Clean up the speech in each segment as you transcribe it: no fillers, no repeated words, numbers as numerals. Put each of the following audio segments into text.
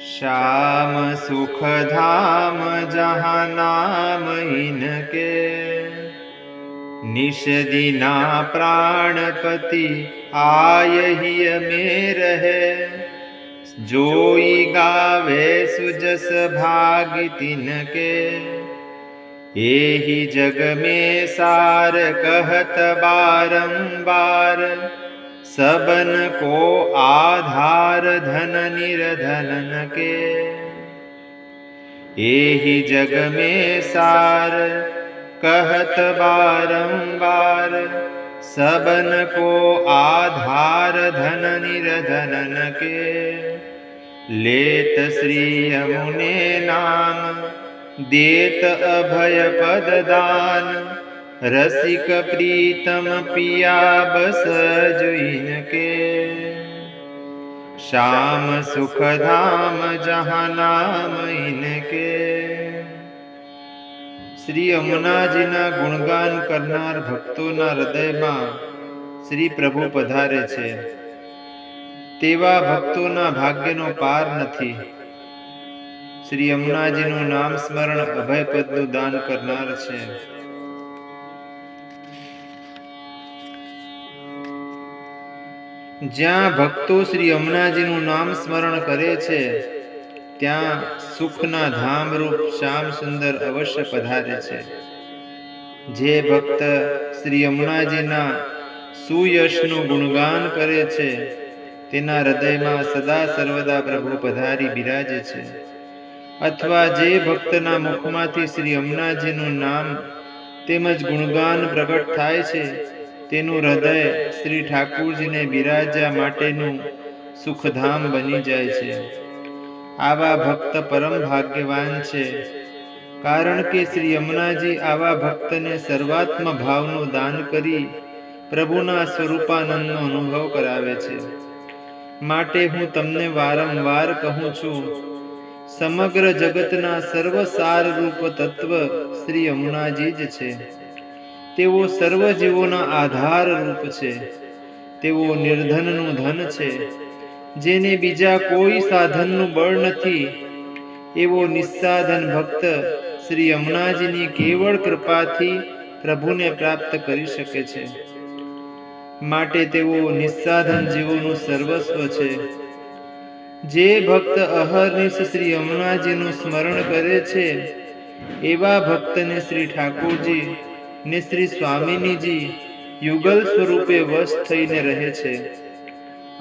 श्याम सुख धाम जहाँ नाम इनके, निश दीना प्राणपति आयहि में रहे। जोई गावे सुजस भाग तिनके, एहि जग में सार कहत बारंबार। सबन को आधार धन निर्धनन के, एहि जग में सार कहत बारंबार। सबन को आधार धन निर्धनन के, लेत श्री यमुने नाम देत अभय पद दान। रसिक प्रीतम पिया बस जुइन के, श्याम सुख धाम जहाँ नाम इनके। श्री यमुनाजीना गुणगान करनार भक्तोना हृदयમાં શ્રી પ્રભુ પધારે છે। તેવા ભક્તોના ભાગ્યનો પાર નથી। શ્રી યમુનાજીનું નામ સ્મરણ અભયપદનું દાન કરનાર છે। જ્યાં ભક્તો શ્રી યમુનાજીનું નામ સ્મરણ કરે છે ત્યાં સુખના ધામરૂપ શ્યામ સુંદર અવશ્ય પધારે છે। જે ભક્ત શ્રી યમુનાજીના સુયશનું ગુણગાન કરે છે તેના હૃદયમાં સદા સર્વદા પ્રભુ પધારી બિરાજે છે। અથવા જે ભક્તના મુખમાંથી શ્રી યમુનાજીનું નામ તેમજ ગુણગાન પ્રગટ થાય છે તેનું હૃદય શ્રી ઠાકુરજીને બિરાજ્યા માટેનું સુખધામ બની જાય છે। આવા ભક્ત પરમ ભાગ્યવાન છે, કારણ કે શ્રી યમુનાજી આવા ભક્તને સર્વાત્મ ભાવનું દાન કરી પ્રભુના સ્વરૂપાનંદનો અનુભવ કરાવે છે। માટે હું તમને વારંવાર કહું છું, સમગ્ર જગતના સર્વસાર રૂપ તત્વ શ્રી યમુનાજી જ છે। તેઓ સર્વ જીવોના આધાર રૂપ છે। તેઓ નિર્ધનનું ધન છે, જેને બીજા કોઈ સાધનનું બળ નથી। એવો નિસ્સાધન ભક્ત શ્રી યમુનાજીની કેવળ કૃપાથી પ્રભુને પ્રાપ્ત કરી શકે છે। માટે તેઓ નિસ્સાધન જીવોનું સર્વસ્વ છે। જે ભક્ત અહર્નિશ શ્રી યમુનાજીનું સ્મરણ કરે છે એવા ભક્તને શ્રી ઠાકોરજી ને શ્રી સ્વામિનીજી યુગલ સ્વરૂપે વશ થઈને રહે છે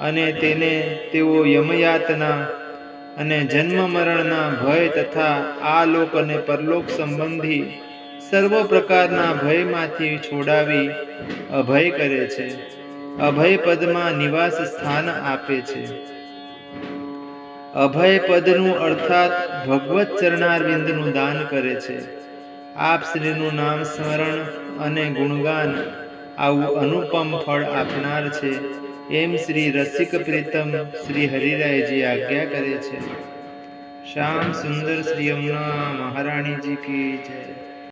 અને તેને તેઓ યમયાતના અને જન્મ મરણના ભય તથા આ લોક અને પરલોક સંબંધી સર્વ પ્રકારના ભયમાંથી છોડાવી અભય કરે છે। અભય પદમાં નિવાસ સ્થાન આપે છે। અભય પદનું અર્થાત ભગવત ચરણારવિંદનું દાન કરે છે। આપ શ્રીનું નામ સ્મરણ અને ગુણગાન આવું અનુપમ ફળ આપનાર છે, એમ શ્રી રસિક પ્રીતમ શ્રી હરિરાયજી આજ્ઞા કરે છે। શ્યામ સુંદર શ્રી યમુના મહારાણીજી કી જય।